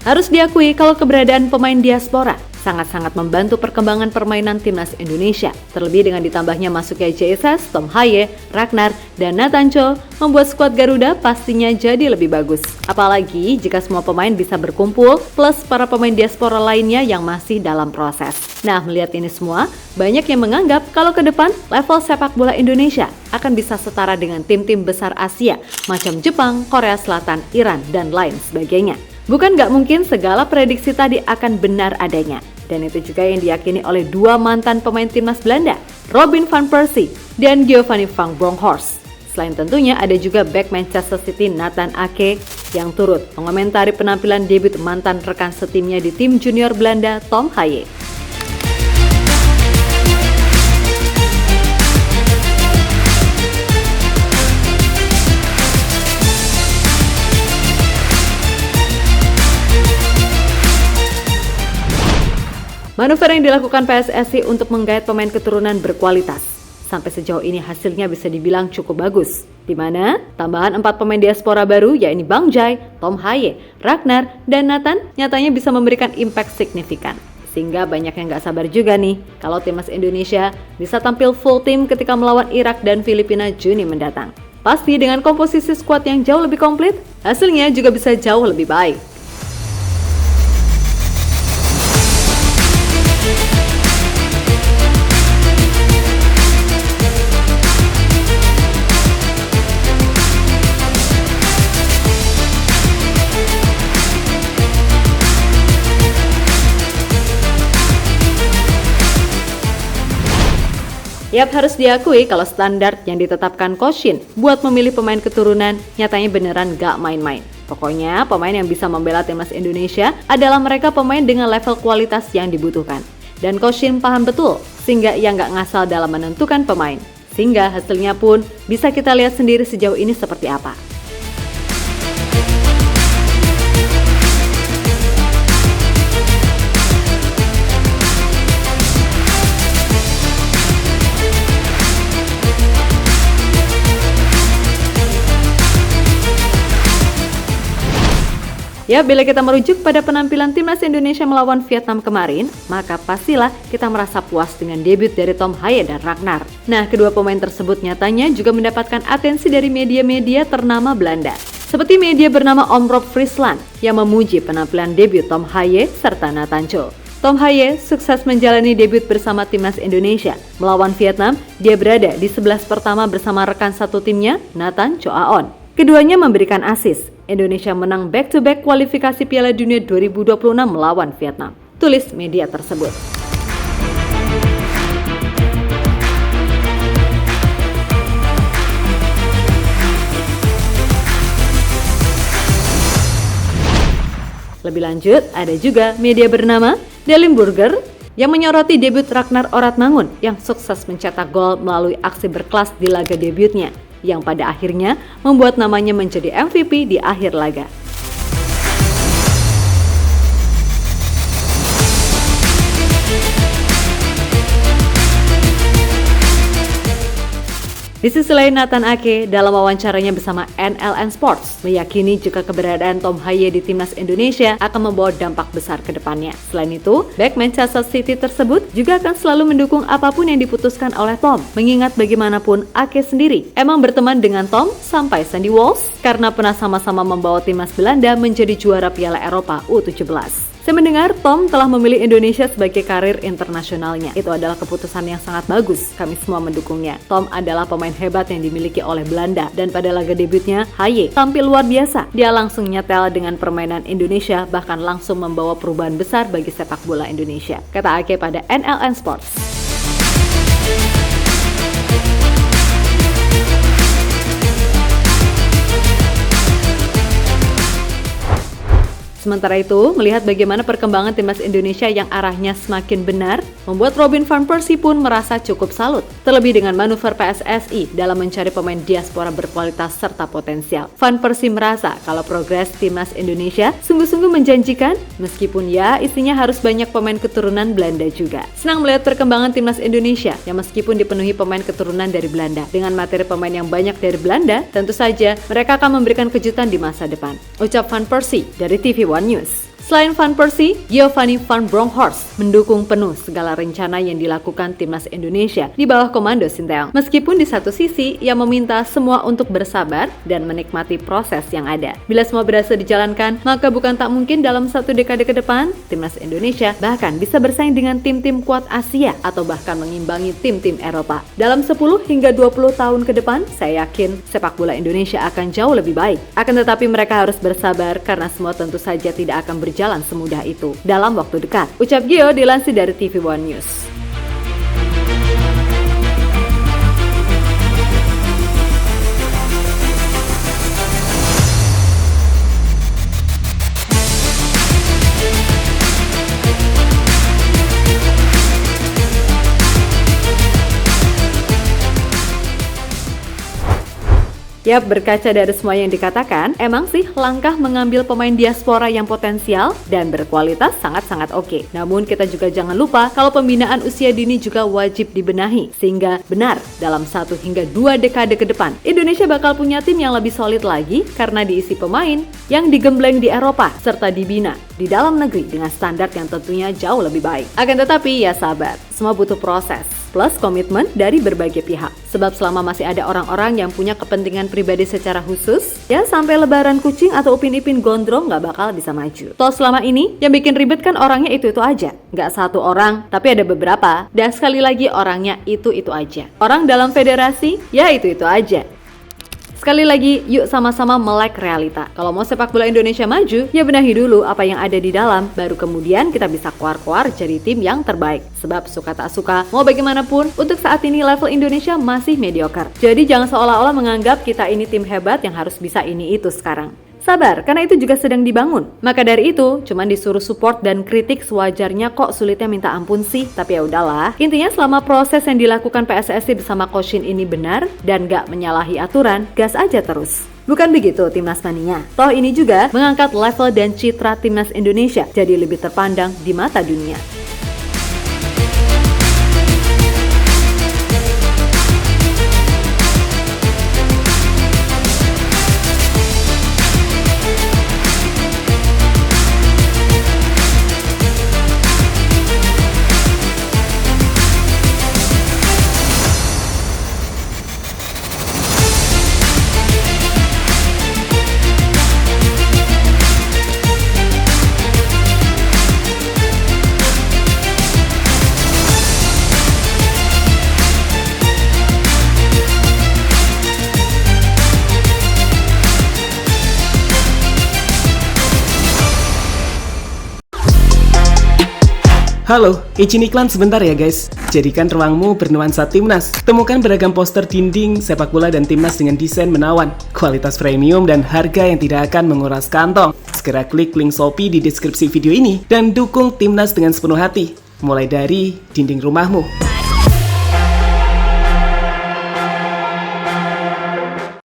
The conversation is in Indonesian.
Harus diakui kalau keberadaan pemain diaspora sangat-sangat membantu perkembangan permainan timnas Indonesia. Terlebih dengan ditambahnya masuknya JSS, Tom Haye, Ragnar, dan Nathan Cho, membuat skuad Garuda pastinya jadi lebih bagus. Apalagi jika semua pemain bisa berkumpul, plus para pemain diaspora lainnya yang masih dalam proses. Nah, melihat ini semua, banyak yang menganggap kalau ke depan level sepak bola Indonesia akan bisa setara dengan tim-tim besar Asia, macam Jepang, Korea Selatan, Iran, dan lain sebagainya. Bukan nggak mungkin segala prediksi tadi akan benar adanya. Dan itu juga yang diyakini oleh dua mantan pemain timnas Belanda, Robin van Persie dan Giovanni van Bronckhorst. Selain tentunya ada juga bek Manchester City Nathan Ake yang turut mengomentari penampilan debut mantan rekan setimnya di tim junior Belanda Tom Haye. Manuver yang dilakukan PSSI untuk menggait pemain keturunan berkualitas. Sampai sejauh ini hasilnya bisa dibilang cukup bagus. Di mana tambahan 4 pemain diaspora baru yakni Bang Jai, Tom Haye, Ragnar, dan Nathan nyatanya bisa memberikan impact signifikan. Sehingga banyak yang gak sabar juga nih kalau timnas Indonesia bisa tampil full tim ketika melawan Irak dan Filipina Juni mendatang. Pasti dengan komposisi skuad yang jauh lebih komplit, hasilnya juga bisa jauh lebih baik. Yap, harus diakui kalau standar yang ditetapkan Coach Shin buat memilih pemain keturunan nyatanya beneran gak main-main. Pokoknya pemain yang bisa membela timnas Indonesia adalah mereka pemain dengan level kualitas yang dibutuhkan. Dan Coach Shin paham betul sehingga ia gak ngasal dalam menentukan pemain. Sehingga hasilnya pun bisa kita lihat sendiri sejauh ini seperti apa. Ya, bila kita merujuk pada penampilan timnas Indonesia melawan Vietnam kemarin, maka pastilah kita merasa puas dengan debut dari Tom Haye dan Ragnar. Nah, kedua pemain tersebut nyatanya juga mendapatkan atensi dari media-media ternama Belanda. Seperti media bernama Omroep Friesland yang memuji penampilan debut Tom Haye serta Nathan Cho. Tom Haye sukses menjalani debut bersama timnas Indonesia. Melawan Vietnam, dia berada di 11 pertama bersama rekan satu timnya, Nathan Cho Aon. Keduanya memberikan assist. Indonesia menang back-to-back kualifikasi Piala Dunia 2026 melawan Vietnam. Tulis media tersebut. Lebih lanjut, ada juga media bernama Dellenburger yang menyoroti debut Ragnar Oratmangun yang sukses mencetak gol melalui aksi berkelas di laga debutnya, yang pada akhirnya membuat namanya menjadi MVP di akhir laga. Di sisi lain, Nathan Ake dalam wawancaranya bersama NLN Sports meyakini jika keberadaan Tom Haye di timnas Indonesia akan membawa dampak besar ke depannya. Selain itu, back Manchester City tersebut juga akan selalu mendukung apapun yang diputuskan oleh Tom. Mengingat bagaimanapun Ake sendiri emang berteman dengan Tom sampai Sandy Walsh karena pernah sama-sama membawa timnas Belanda menjadi juara Piala Eropa U17. Saya mendengar Tom telah memilih Indonesia sebagai karir internasionalnya. Itu adalah keputusan yang sangat bagus. Kami semua mendukungnya. Tom adalah pemain hebat yang dimiliki oleh Belanda. Dan pada laga debutnya, Haye tampil luar biasa. Dia langsung nyetel dengan permainan Indonesia, bahkan langsung membawa perubahan besar bagi sepak bola Indonesia, kata Ake pada NLN Sports. Sementara itu, melihat bagaimana perkembangan timnas Indonesia yang arahnya semakin benar, membuat Robin van Persie pun merasa cukup salut. Terlebih dengan manuver PSSI dalam mencari pemain diaspora berkualitas serta potensial. Van Persie merasa kalau progres timnas Indonesia sungguh-sungguh menjanjikan, meskipun ya isinya harus banyak pemain keturunan Belanda juga. Senang melihat perkembangan timnas Indonesia yang meskipun dipenuhi pemain keturunan dari Belanda. Dengan materi pemain yang banyak dari Belanda, tentu saja mereka akan memberikan kejutan di masa depan. Ucap Van Persie dari TV One News. Selain Van Persie, Giovanni Van Bronckhorst mendukung penuh segala rencana yang dilakukan timnas Indonesia di bawah komando Sinteyong. Meskipun di satu sisi, ia meminta semua untuk bersabar dan menikmati proses yang ada. Bila semua berhasil dijalankan, maka bukan tak mungkin dalam 1 dekade ke depan, timnas Indonesia bahkan bisa bersaing dengan tim-tim kuat Asia atau bahkan mengimbangi tim-tim Eropa. Dalam 10 hingga 20 tahun ke depan, saya yakin sepak bola Indonesia akan jauh lebih baik. Akan tetapi mereka harus bersabar karena semua tentu saja tidak akan berjalan semudah itu dalam waktu dekat. Ucap Gio dilansir dari TV One News. Yap, berkaca dari semua yang dikatakan, emang sih langkah mengambil pemain diaspora yang potensial dan berkualitas sangat-sangat oke. Namun kita juga jangan lupa kalau pembinaan usia dini juga wajib dibenahi. Sehingga benar, dalam 1 hingga 2 dekade ke depan, Indonesia bakal punya tim yang lebih solid lagi karena diisi pemain yang digembleng di Eropa serta dibina di dalam negeri dengan standar yang tentunya jauh lebih baik. Akan tetapi ya sabar, semua butuh proses plus komitmen dari berbagai pihak. Sebab selama masih ada orang-orang yang punya kepentingan pribadi secara khusus, ya sampai lebaran kucing atau Upin Ipin gondrong nggak bakal bisa maju. Toh selama ini yang bikin ribet kan orangnya itu-itu aja. Nggak satu orang, tapi ada beberapa. Dan sekali lagi orangnya itu-itu aja. Orang dalam federasi, ya itu-itu aja. Sekali lagi, yuk sama-sama melek realita. Kalau mau sepak bola Indonesia maju, ya benahi dulu apa yang ada di dalam, baru kemudian kita bisa keluar-keluar jadi tim yang terbaik. Sebab suka tak suka, mau bagaimanapun, untuk saat ini level Indonesia masih mediocre. Jadi jangan seolah-olah menganggap kita ini tim hebat yang harus bisa ini itu sekarang. Sabar, karena itu juga sedang dibangun. Maka dari itu, cuman disuruh support dan kritik sewajarnya kok sulitnya minta ampun sih. Tapi ya udahlah. Intinya selama proses yang dilakukan PSSI bersama Coach Shin ini benar dan gak menyalahi aturan, gas aja terus. Bukan begitu Timnas Mania. Toh ini juga mengangkat level dan citra Timnas Indonesia jadi lebih terpandang di mata dunia. Halo, izin iklan sebentar ya guys. Jadikan ruangmu bernuansa Timnas. Temukan beragam poster dinding, sepak bola dan Timnas dengan desain menawan, kualitas premium dan harga yang tidak akan menguras kantong. Segera klik link Shopee di deskripsi video ini dan dukung Timnas dengan sepenuh hati. Mulai dari dinding rumahmu.